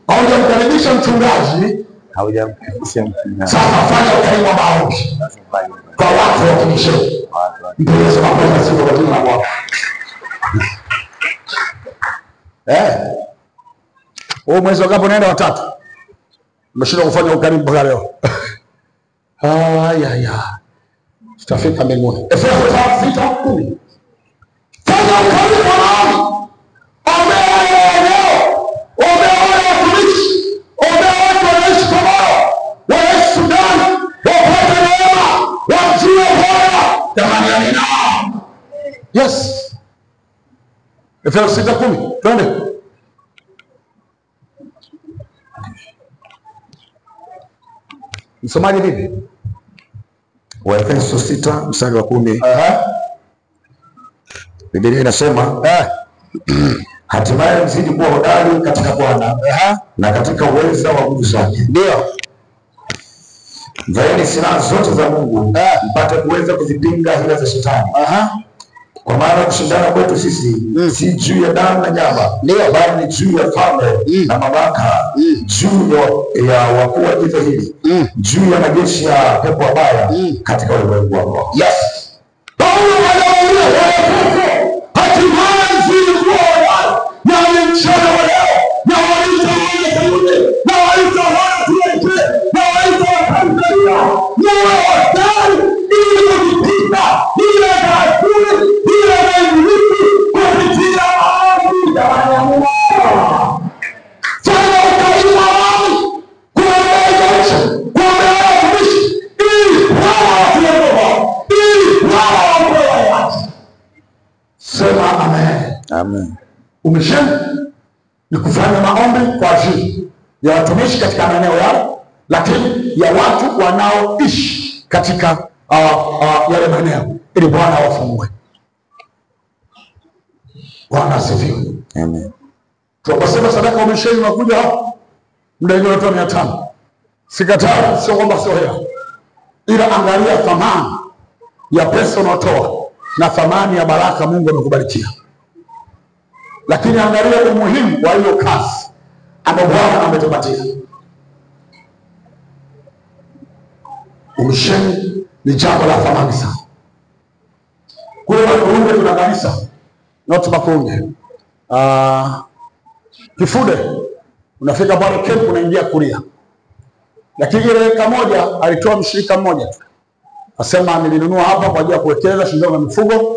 Haujamkaribisha mchungaji. Sasa fanya ukarimu wa maombi kwa watu wa kimisheni. Ndio Yesu anakuja siku kwa jina la Bwana. Wewe mwezi wangapi unaenda? Watatu. Umeshindwa kufanya ukarimu mpaka leo. Tutafika mbinguni. Efeso 6:10. Fanya ukarimu wa maombi. Yes. Efeso 6:10. Twende. Msomaji vipi? Waefeso 6:10. Biblia inasema hatimaye mzidi kuwa hodari katika Bwana na katika uweza wa nguvu zake. Ndio. Vaeni silaha zote za Mungu mpate kuweza kuzipinga hila za shetani. Kwa maana kushindana kwetu sisi si juu ya damu na nyama, bali ni juu ya falme na mamlaka, juu ya wakuu wa giza hili, juu ya majeshi ya pepo wabaya katika ulimwengu wa roho. Yes. Paulo anawaambia Waefeso, hatimaye mzidi kuwa hodari. Na mchana wa leo na waita wana Sayuni, na waita wana Tuete, na waita Watanzania, na hodari ili kujipita ile kaasuri ile naimiliki kupitia maombi ya wanadamu. Fanya ukarimu wa maombi, kuombea nchi, kuombea watumishi, ili wao watuelewa, ili wao wapewe watu. Sema amen. Amen. Umesheni ni kufanya maombi kwa ajili ya watumishi katika maeneo yao, lakini ya watu wanaoishi katika yale maeneo, ili Bwana awafungue. Bwana asifiwe. Amen. Tunaposema sadaka umesheni unakuja hapo, muda mwingine unatoa 500. Sikataa, sio kwamba sio hela. Ila angalia thamani ya pesa unaotoa na thamani ya baraka Mungu amekubarikia. Lakini angalia umuhimu wa hiyo kazi ambayo Bwana ametupatia. Umisheni ni jambo la thamani sana. Kule Makurunge tuna kanisa, not Makurunge, Kifude, unafika pale camp unaingia kulia. Lakini ile eka moja alitoa mshirika mmoja tu. Asema nilinunua hapa kwa ajili ya kuwekeza shindano na mifugo.